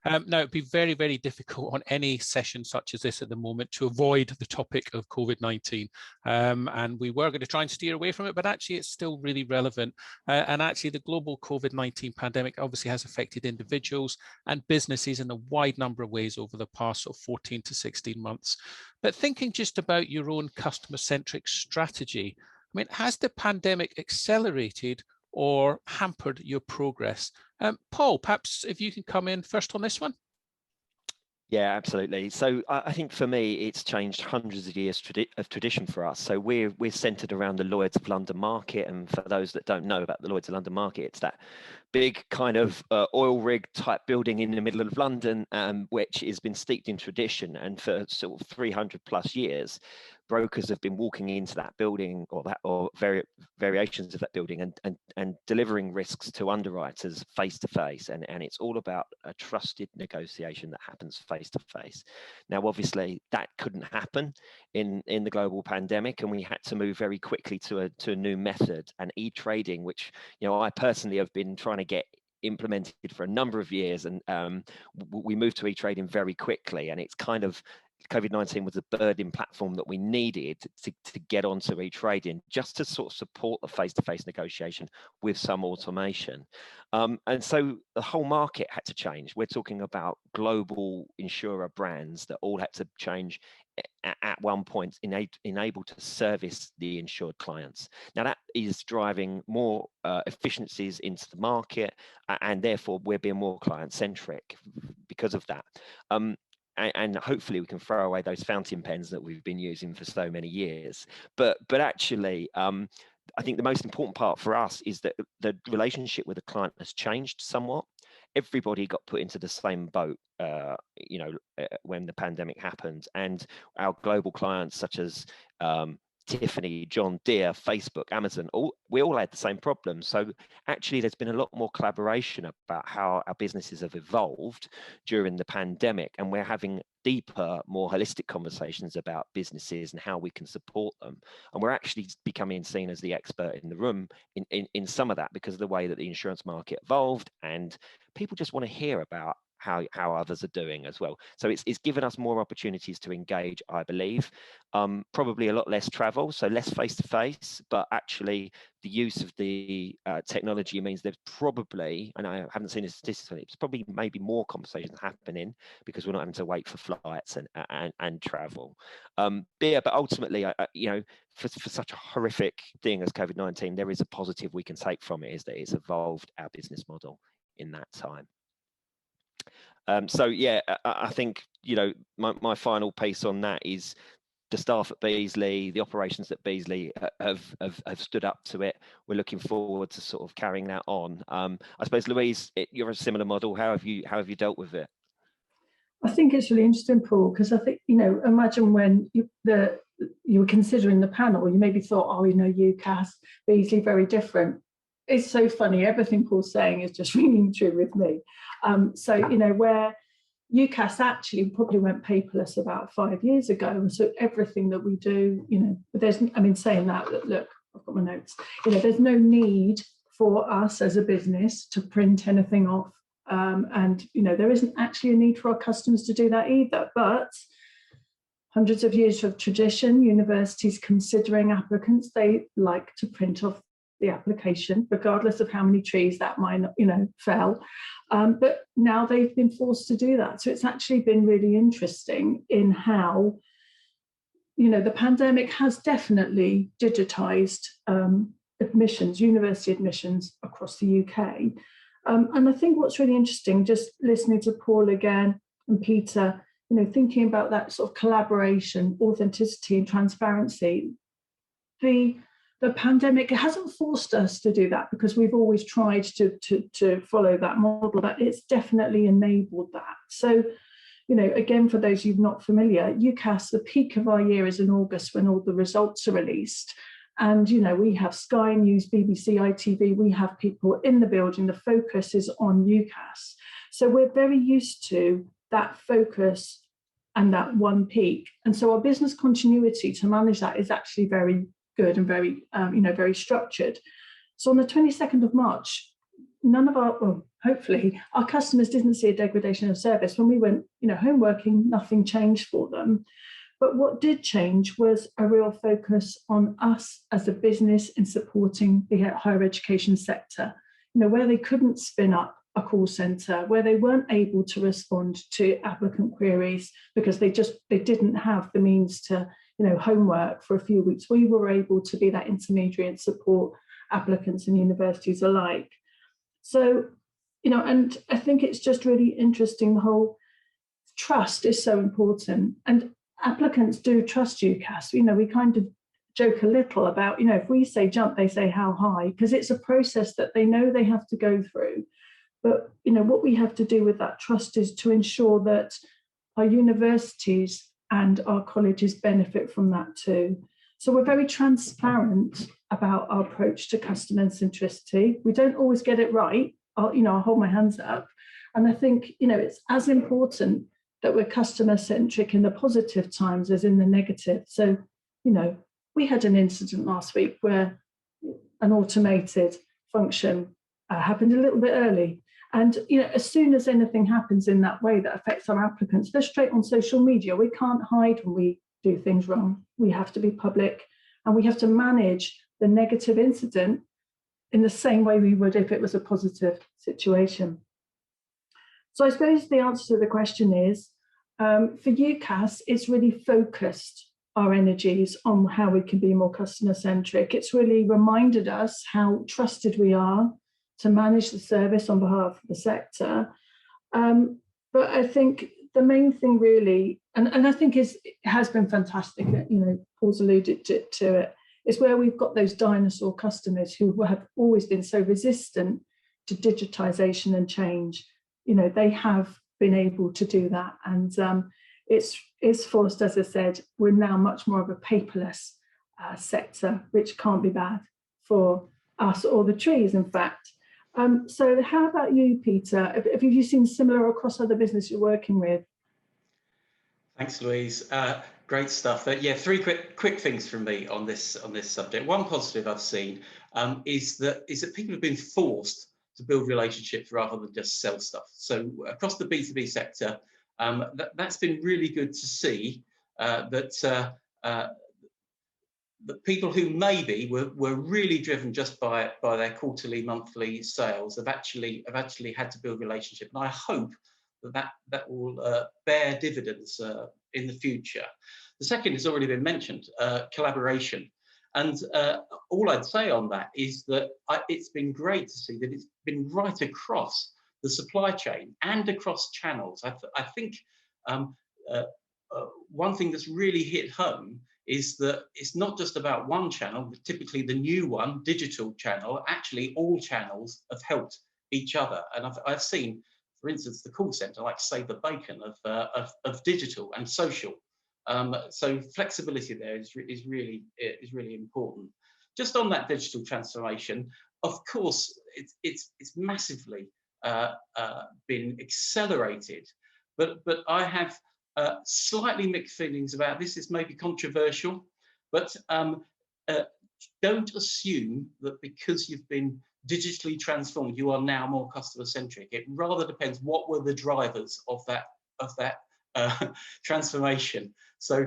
Now, it'd be very, very difficult on any session such as this at the moment to avoid the topic of COVID-19. And we were going to try and steer away from it, but actually it's still really relevant. And actually the global COVID-19 pandemic obviously has affected individuals and businesses in a wide number of ways over the past 14 to 16 months. But thinking just about your own customer-centric strategy, I mean, has the pandemic accelerated or hampered your progress? Paul, perhaps if you can come in first on this one. Yeah, absolutely. So I think for me, it's changed hundreds of years of tradition for us. So we're centered around the Lloyd's of London market. And for those that don't know about the Lloyd's of London market, it's that big kind of oil rig type building in the middle of London, which has been steeped in tradition. And for sort of 300 plus years, brokers have been walking into that building or variations of that building and delivering risks to underwriters face to face. And it's all about a trusted negotiation that happens face to face. Now, obviously, that couldn't happen in the global pandemic, and we had to move very quickly to a new method, and e-trading, which I personally have been trying to get implemented for a number of years, and we moved to e-trading very quickly, and it's kind of COVID-19 was a burden platform that we needed to get onto e-trading, just to sort of support the face-to-face negotiation with some automation. And so the whole market had to change. We're talking about global insurer brands that all had to change at one point, enabled to service the insured clients. Now that is driving more efficiencies into the market, and therefore we're being more client-centric because of that. And hopefully we can throw away those fountain pens that we've been using for so many years. But actually, I think the most important part for us is that the relationship with the client has changed somewhat. Everybody got put into the same boat, when the pandemic happened, and our global clients such as Tiffany, John Deere, Facebook, Amazon, we all had the same problem. So actually there's been a lot more collaboration about how our businesses have evolved during the pandemic, and we're having deeper, more holistic conversations about businesses and how we can support them. And we're actually becoming seen as the expert in the room in some of that, because of the way that the insurance market evolved, and people just want to hear about how others are doing as well. So it's given us more opportunities to engage, I believe. Probably a lot less travel, so less face-to-face, but actually the use of the technology means there's probably, and I haven't seen a statistically, it's probably maybe more conversations happening because we're not having to wait for flights and travel. But ultimately, for such a horrific thing as COVID-19, there is a positive we can take from it, is that it's evolved our business model in that time. So yeah, I think my final piece on that is the staff at Beazley, the operations at Beazley have stood up to it. We're looking forward to sort of carrying that on. I suppose, Louise, you're a similar model. How have you dealt with it? I think it's really interesting, Paul, because I think imagine when you were considering the panel, you maybe thought, UCAS, Beazley, very different. It's so funny. Everything Paul's saying is just ringing true with me. Where UCAS actually probably went paperless about 5 years ago, and so everything that we do, saying that, look, I've got my notes. There's no need for us as a business to print anything off, and there isn't actually a need for our customers to do that either. But hundreds of years of tradition, universities considering applicants, they like to print off the application, regardless of how many trees that might, fell. But now they've been forced to do that. So it's actually been really interesting in how, the pandemic has definitely digitized admissions, university admissions across the UK. And I think what's really interesting, just listening to Paul again and Peter, thinking about that sort of collaboration, authenticity and transparency, the pandemic hasn't forced us to do that, because we've always tried to follow that model, but it's definitely enabled that. So, again, for those who're not familiar, UCAS, the peak of our year is in August when all the results are released. And, we have Sky News, BBC, ITV, we have people in the building. The focus is on UCAS. So we're very used to that focus and that one peak. And so our business continuity to manage that is actually very good and very, very structured. So on the 22nd of March, none of our, well, hopefully our customers didn't see a degradation of service. When we went, home working, nothing changed for them. But what did change was a real focus on us as a business in supporting the higher education sector, where they couldn't spin up a call centre, where they weren't able to respond to applicant queries because they didn't have the means to, homework for a few weeks. We were able to be that intermediary and support applicants and universities alike. So, and I think it's just really interesting, the whole trust is so important. And applicants do trust UCAS. We kind of joke a little about, if we say jump, they say how high, because it's a process that they know they have to go through. But, what we have to do with that trust is to ensure that our universities and our colleges benefit from that too. So we're very transparent about our approach to customer centricity. We don't always get it right. I'll hold my hands up. And I think, it's as important that we're customer centric in the positive times as in the negative. So, we had an incident last week where an automated function happened a little bit early. And, as soon as anything happens in that way that affects our applicants, they're straight on social media. We can't hide when we do things wrong. We have to be public, and we have to manage the negative incident in the same way we would if it was a positive situation. So I suppose the answer to the question is, for UCAS, it's really focused our energies on how we can be more customer centric. It's really reminded us how trusted we are to manage the service on behalf of the sector. But I think the main thing really, and I think it has been fantastic, Paul's alluded to it, is where we've got those dinosaur customers who have always been so resistant to digitisation and change. They have been able to do that. And it's forced, as I said, we're now much more of a paperless sector, which can't be bad for us or the trees, in fact. So how about you, Peter? Have you seen similar across other businesses you're working with? Thanks, Louise. Great stuff. Yeah, three quick things from me on this subject. One positive I've seen is that people have been forced to build relationships rather than just sell stuff. So across the B2B sector, that's been really good to see that people who maybe were really driven just by their quarterly, monthly sales have actually had to build relationship, and I hope that will bear dividends in the future. The second has already been mentioned, collaboration, and all I'd say on that is that it's been great to see that it's been right across the supply chain and across channels. I think one thing that's really hit home is that it's not just about one channel, but typically the new one, digital channel. Actually, all channels have helped each other. And I've seen, for instance, the call centre like save the bacon of digital and social. So flexibility there is really important. Just on that digital transformation, of course, it's massively been accelerated, but I have slightly mixed feelings about this. Is maybe controversial, but don't assume that because you've been digitally transformed, you are now more customer centric. It rather depends what were the drivers of that transformation. So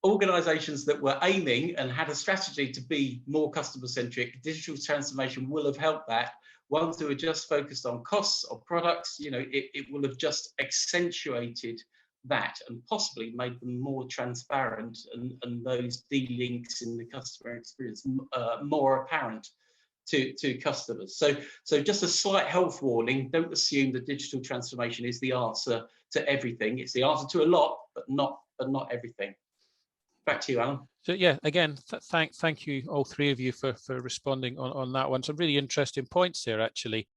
organizations that were aiming and had a strategy to be more customer centric, digital transformation will have helped that. Ones who are just focused on costs or products, it will have just accentuated that and possibly made them more transparent and those de-links in the customer experience more apparent to customers. So just a slight health warning: don't assume that digital transformation is the answer to everything. It's the answer to a lot, but not everything. Back to you, Alan. So yeah, again, thank you all three of you for responding on that one. Some really interesting points there, actually.